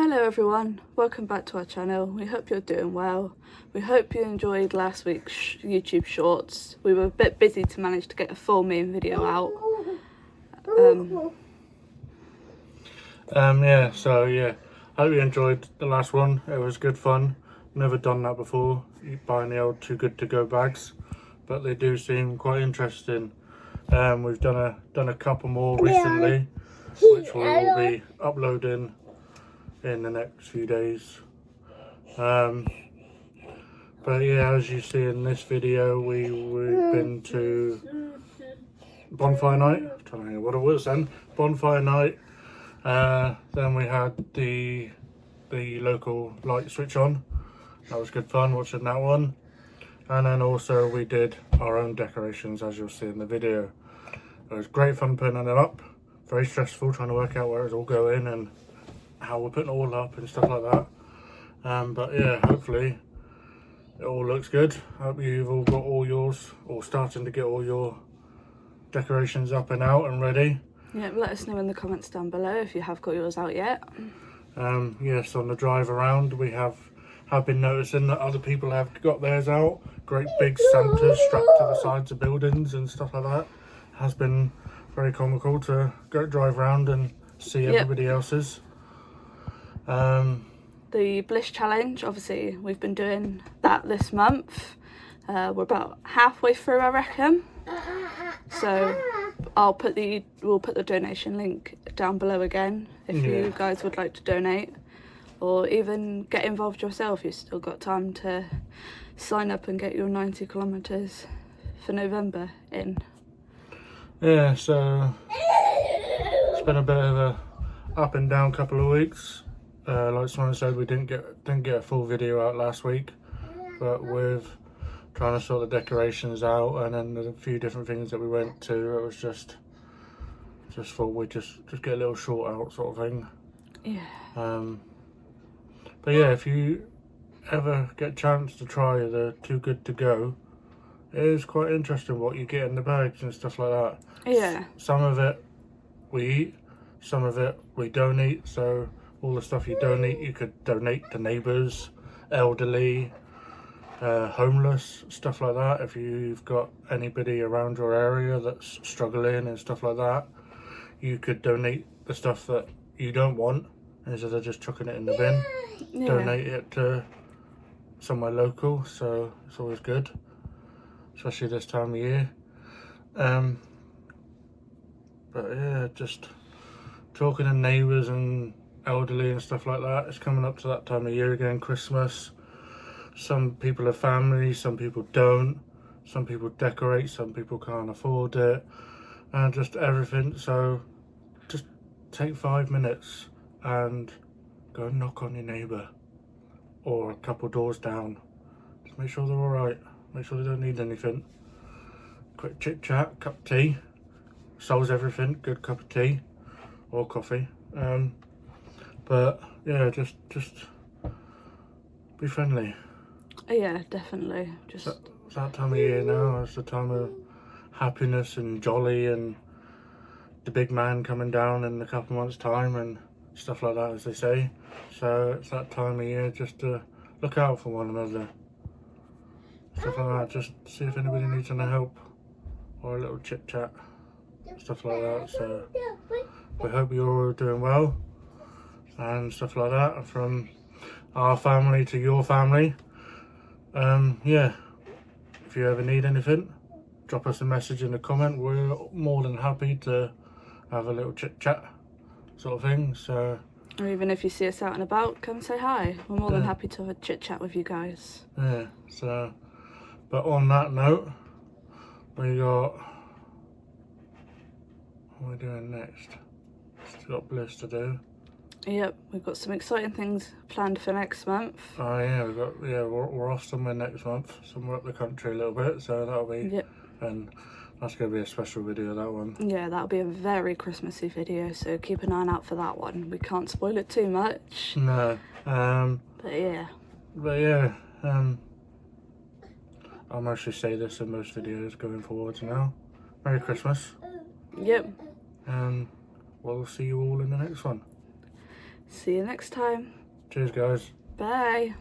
Hello everyone, welcome back to our channel. We hope you're doing well. We hope you enjoyed last week's YouTube shorts. We were a bit busy to manage to get a full main video out. Hope you enjoyed the last one. It was good fun. Never done that before, buying the old Too Good To Go bags, but they do seem quite interesting. We've done a couple more recently, which we will be uploading in the next few days. But yeah, as you see in this video, we've been to bonfire night. I'm trying to think of what it was then. Bonfire night. Then we had the local light switch on. That was good fun watching that one. And then also we did our own decorations, as you'll see in the video. It was great fun putting it up. Very stressful trying to work out where it's all going and how we're putting it all up and stuff like that. But yeah, hopefully it all looks good. Hope you've all got all yours, or starting to get all your decorations up and out and ready. Yeah, let us know in the comments down below if you have got yours out yet. Yes, on the drive around we have been noticing that other people have got theirs out. Great big Santas strapped to the sides of buildings and stuff like that. Has been very comical to go drive around and see everybody else's. The Bliss Challenge, obviously we've been doing that this month. We're about halfway through, I reckon. So we'll put the donation link down below again if you guys would like to donate, or even get involved yourself. You've still got time to sign up and get your 90 kilometers for November in. Yeah, so it's been a bit of a up and down couple of weeks. Like someone said, we didn't get a full video out last week, but with trying to sort the decorations out and then there's a few different things that we went to, it was just thought we'd just get a little short out sort of thing. Yeah. But yeah, if you ever get a chance to try the Too Good To Go, it is quite interesting what you get in the bags and stuff like that. Yeah. Some of it we eat, some of it we don't eat. So all the stuff you don't eat, you could donate to neighbours, elderly, homeless, stuff like that. If you've got anybody around your area that's struggling and stuff like that, you could donate the stuff that you don't want instead of just chucking it in the bin. Yeah. Donate it to somewhere local, so it's always good, especially this time of year. But yeah, just talking to neighbours and elderly and stuff like that. It's coming up to that time of year again, Christmas. Some people have families, some people don't. Some people decorate, some people can't afford it, and just everything. So just take 5 minutes and go and knock on your neighbour or a couple doors down. Just make sure they're alright, make sure they don't need anything. Quick chit chat, cup of tea, solves everything. Good cup of tea or coffee. But yeah, just be friendly. Yeah, definitely. Just It's that time of year now. It's the time of happiness and jolly and the big man coming down in a couple months time and stuff like that, as they say. So it's that time of year just to look out for one another, stuff like that. Just see if anybody needs any help or a little chit chat, stuff like that. So we hope you're all doing well and stuff like that, from our family to your family. Yeah, if you ever need anything, drop us a message in the comment. We're more than happy to have a little chit chat sort of thing. So, or even if you see us out and about, come say hi. We're more than happy to have a chit chat with you guys. Yeah, so, but on that note, we got, what are we doing next? Still got Bliss to do. Yep, we've got some exciting things planned for next month. Oh yeah, we're off somewhere next month, somewhere up the country a little bit, so that'll be, and that's going to be a special video, that one. Yeah, that'll be a very Christmassy video, so keep an eye out for that one. We can't spoil it too much. No. But yeah, I'll mostly say this in most videos going forwards now. Merry Christmas. Yep. And we'll see you all in the next one. See you next time. Cheers, guys. Bye.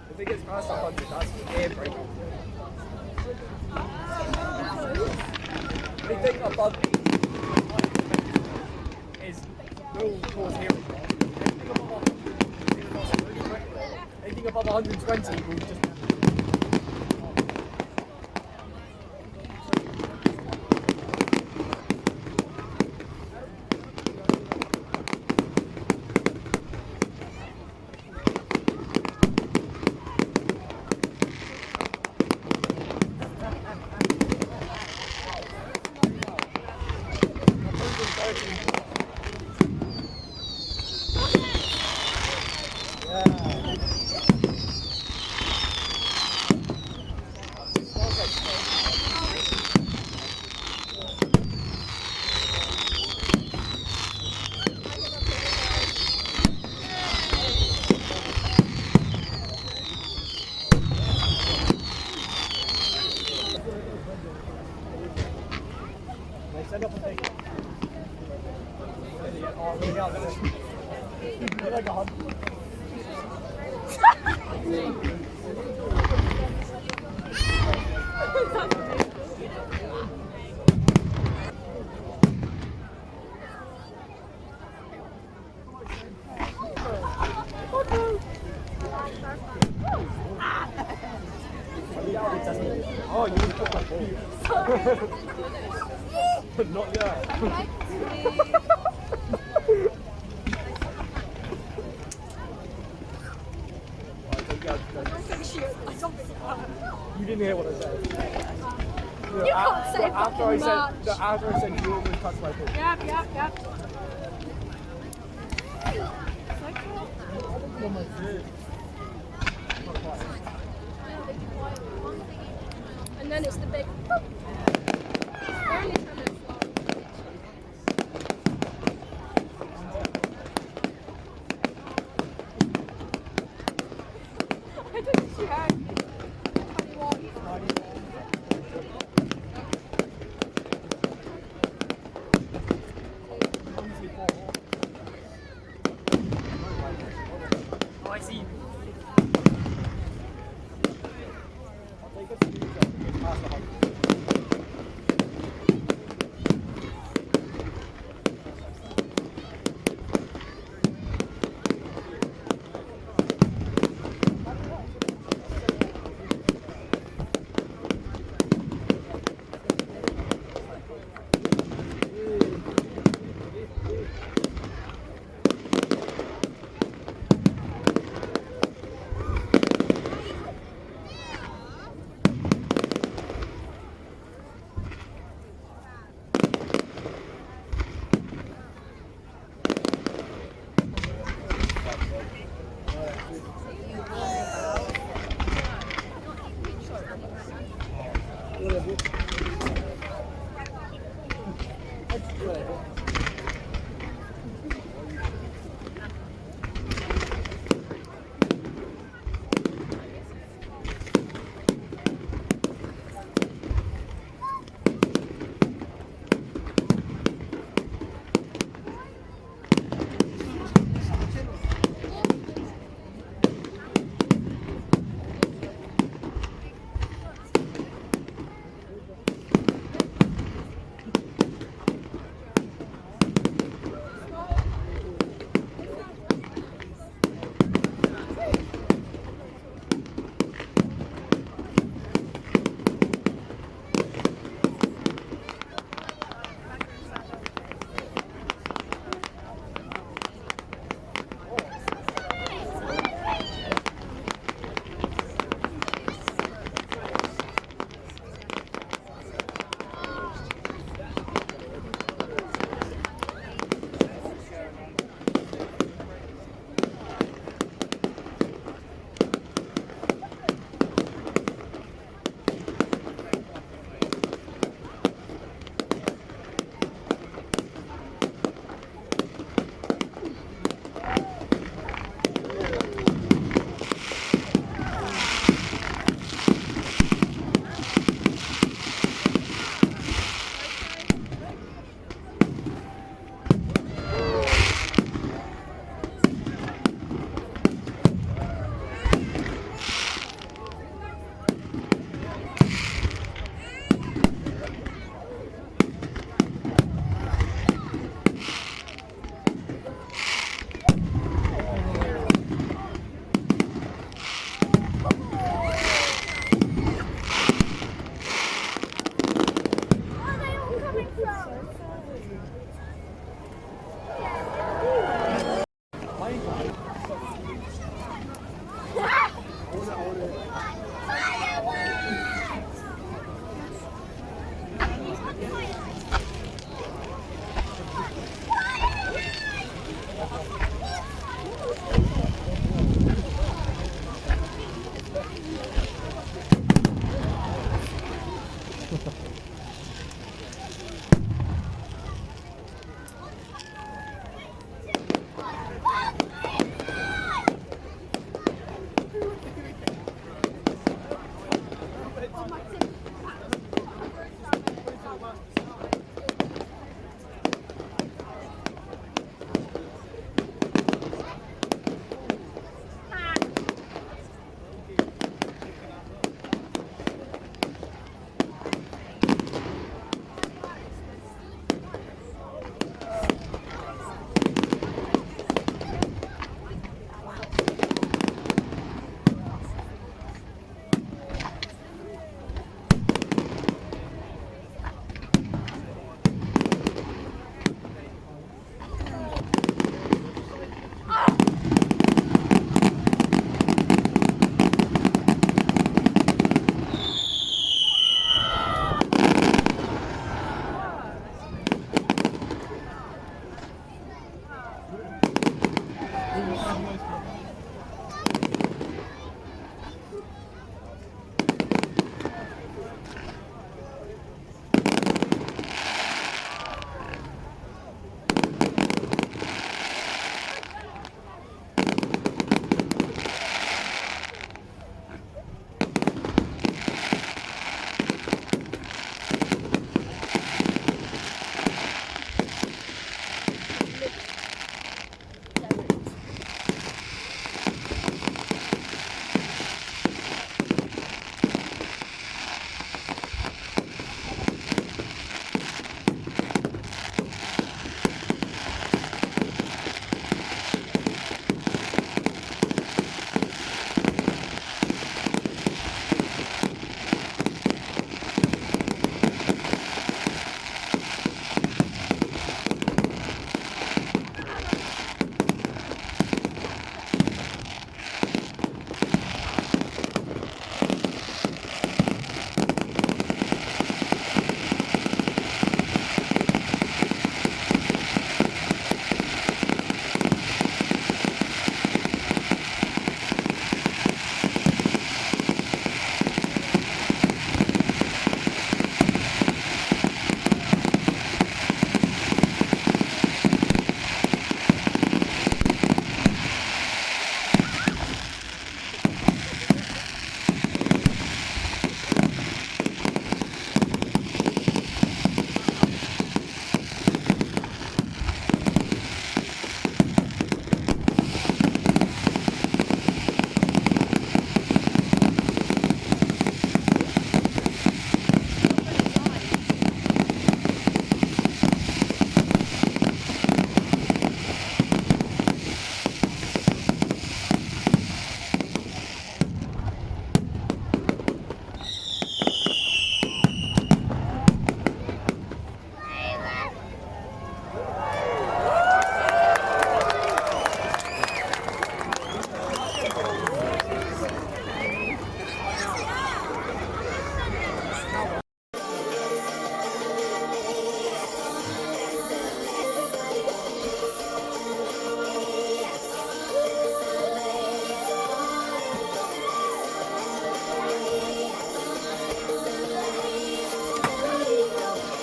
If it gets past 100, that's the air brake. Anything above 80 is will cause hearing loss. Anything above 120 will just Oh, you want to put my ball? Not yet. You didn't hear what I said. You can't say After I fucking said, much. after I said you always touch my ball. Yep. And then it's the big. Only time it's long. I didn't check. 21. Oh, I see.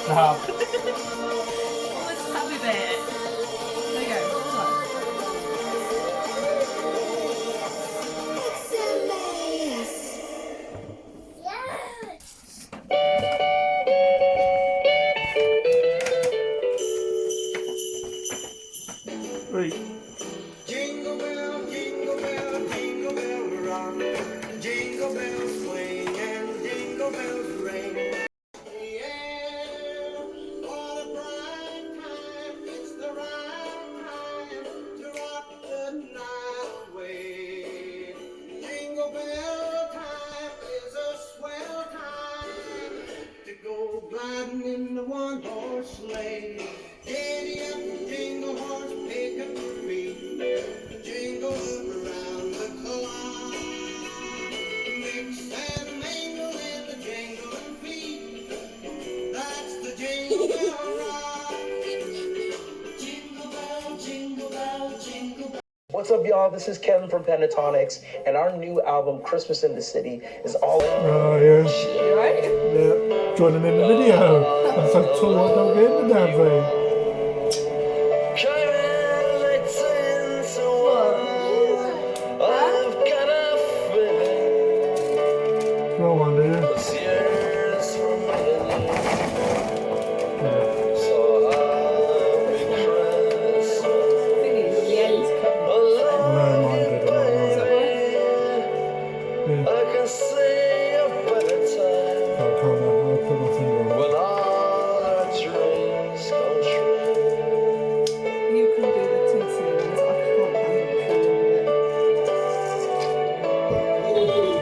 What's the happy bit? There you go. Come on. Right. Jingle bell, jingle bell, jingle bell rock. Jingle bells swing and jingle bells ring. Yeah, what a bright time. It's the right time to rock the night away. Jingle bell time is a swell time to go gliding in the one-horse sleigh. Giddy up, jingle horse, pick up your feet. Jingle around the clock. Mix and mingle in the jingling feet. That's the jingle bell rock. Jingle bell, jingle bell, jingle bell. What's up, y'all? This is Kevin from Pentatonics, and our new album, Christmas in the City, is all. Oh, yeah. You right? Yeah. Joining in the video. That's a tour, don't get in the damn thing. Go on, dude. Yeah. Thing is, the end's cut. No, mine did it, yeah. I'll put my finger on it. You can do the tinsel ones. I can't handle the feeling of it.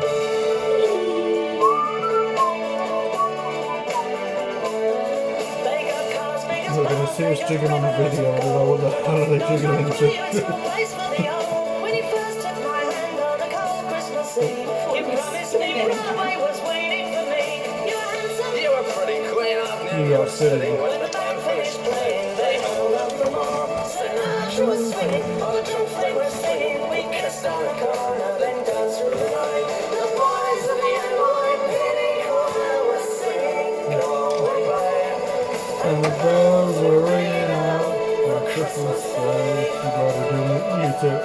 We're going to see us jigging on the video. I don't know what the hell are they jigging into. You got silly. And the bells are ringing out for Christmas Day. You gotta do it. You too.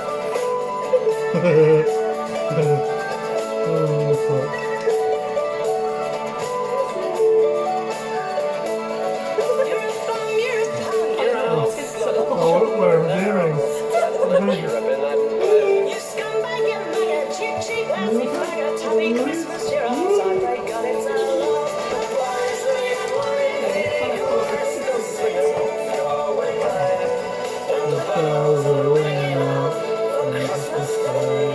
Oh, fuck. Oh, what were we doing? The bells are ringing out for Christmas Day.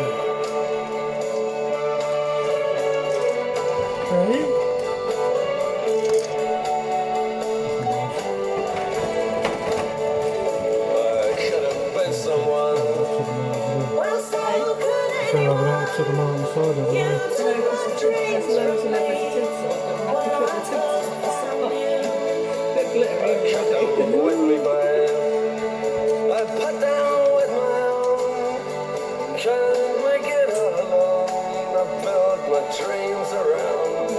Hey? Took them out on the side of it. There's loads and loads of tinsel. I have to put the tinsel on the side. Bit glittery. Dreams around.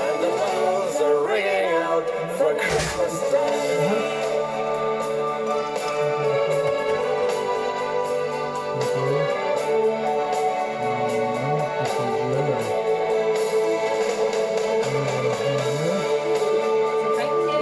And the bells are ringing out for Christmas Day. Thank you. Thank you.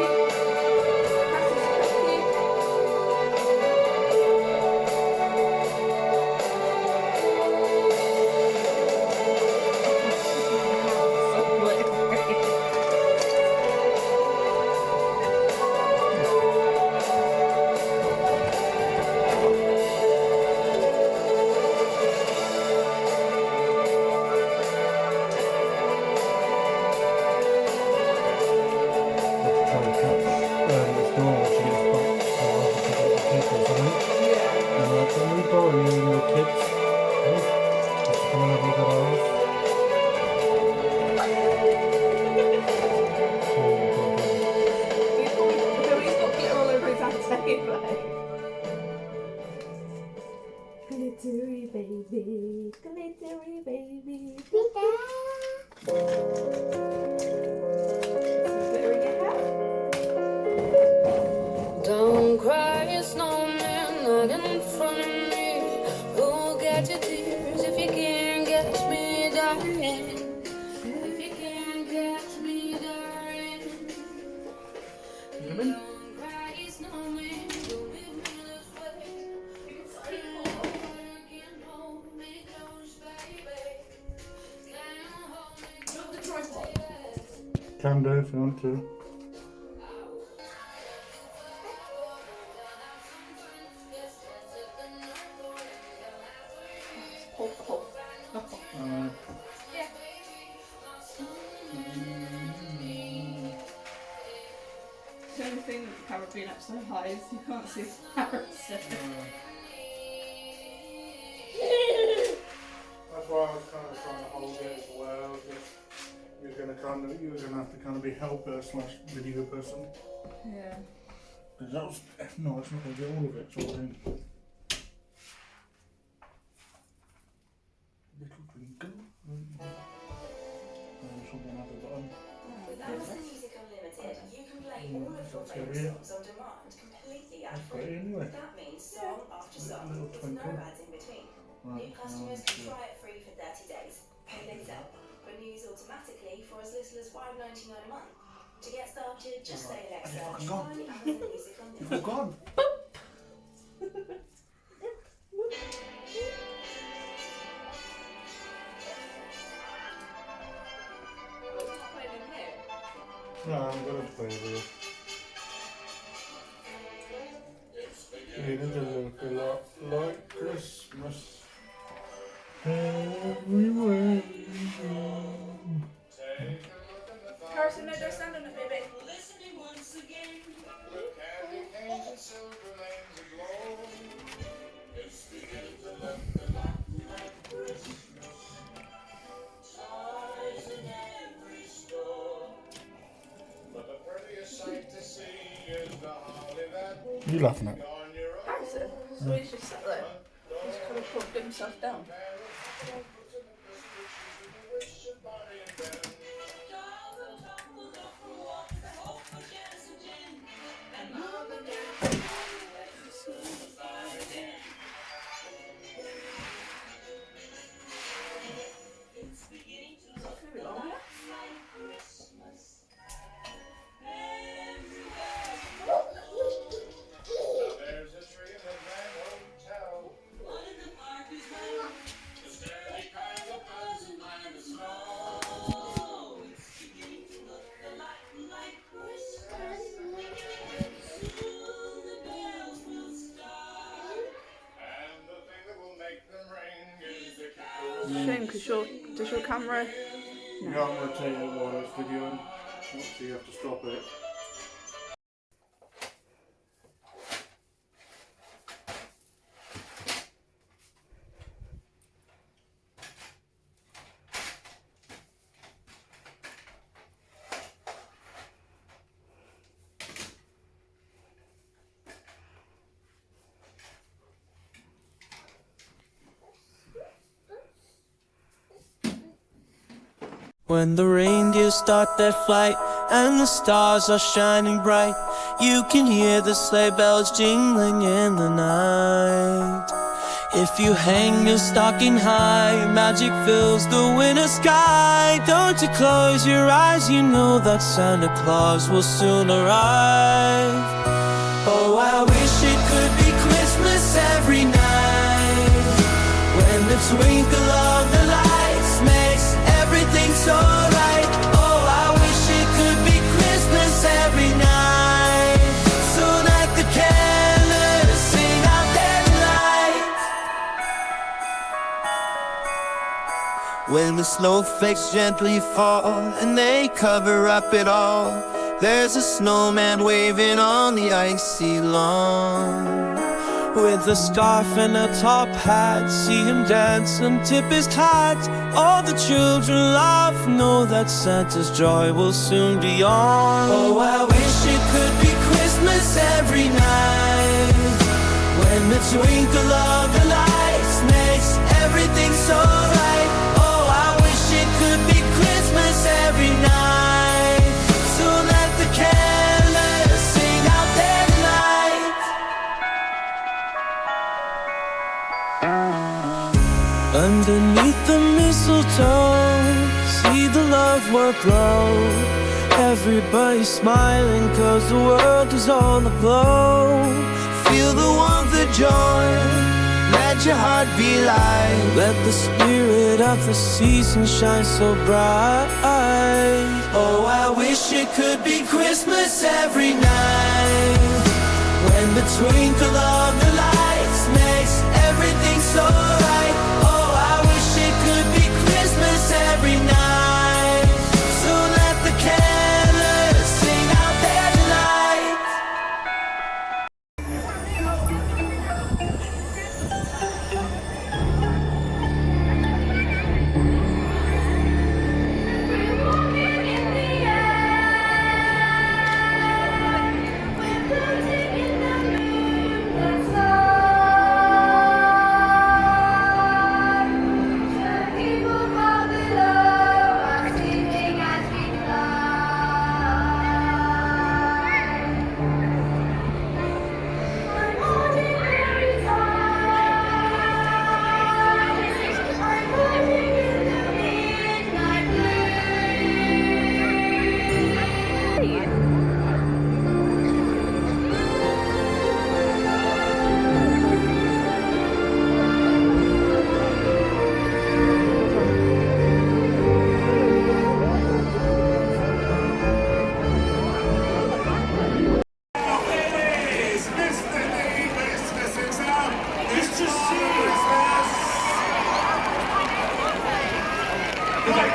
them in. Can do if you want to. The only thing with the camera being up so high is you can't see Harrison. That's why I was kind of trying to hold it as well. You're gonna have to kind of be helper / video person. Yeah. Because that was no, it's not gonna get all of it sort of in. Little twinkle. This will be another button. With Amazon Music Unlimited, you can play all of your favourite songs on demand completely ad-free. Anyway. That means song after song, with no ads in between. New customers can try it free for 30 days. Pay later. Renews automatically for as little as $5.99 a month. To get started, just say Alexa, try Amazon Music Unlimited. You're gone. No, I'm gonna play with it. It does look a lot like Christmas everywhere you go. Harrison, no, don't stand on it, baby. What are you laughing at? Harrison, so he's just sat there. He's kind of propped himself down. Shame, because does your camera? You can't rotate it while it's videoing, so you have to stop it. When the reindeer start their flight and the stars are shining bright, you can hear the sleigh bells jingling in the night. If you hang your stocking high, magic fills the winter sky. Don't you close your eyes, you know that Santa Claus will soon arrive. Oh, I wish it could be Christmas every night, when the twinkle of the lights makes everything so right. Oh, I wish it could be Christmas every night, so that the carolers sing out their delight. When the snowflakes gently fall and they cover up it all, there's a snowman waving on the icy lawn. With a scarf and a top hat, see him dance and tip his hat. All the children laugh, know that Santa's joy will soon be on. Oh, I wish it could be Christmas every night, when the twinkle of the lights makes everything so right. Oh, I wish it could be Christmas every night, so that the carolers sing out their delight. Underneath the mistletoe, see the love work glow. Everybody smiling 'cause the world world is all aglow. Feel the warmth of joy, let your heart be light. Let the spirit of the season shine so bright. Oh, I wish it could be Christmas every night, when the twinkle of the lights makes everything so right. Oh, I wish it could be Christmas every night. So let the carolers sing out their delight.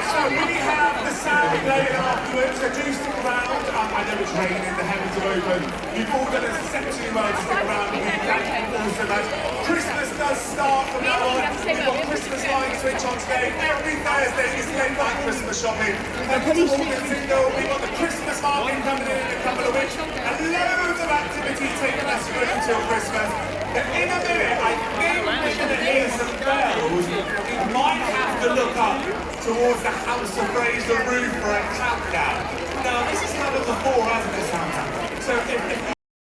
So we have the sound playing afterwards, so do stick around. I know it's raining, the heavens are open. You've all done exceptionally well to stick around. We thank you all so much. Christmas does start from now on. We've got Christmas lights switch on today. Every Thursday is late night Christmas shopping. And single, we've got the Christmas market coming in a couple of weeks. And loads of activity taking us through until Christmas. But in a minute, I think we're going to hear some bells. We might have to look up towards the House of Fraser roof for a countdown. Now, this is kind of before, hasn't it, Santa? So if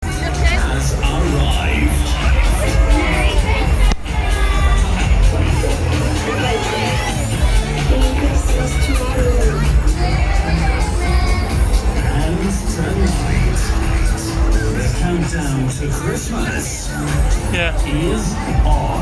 Has arrived. And tonight, the countdown to Christmas is on.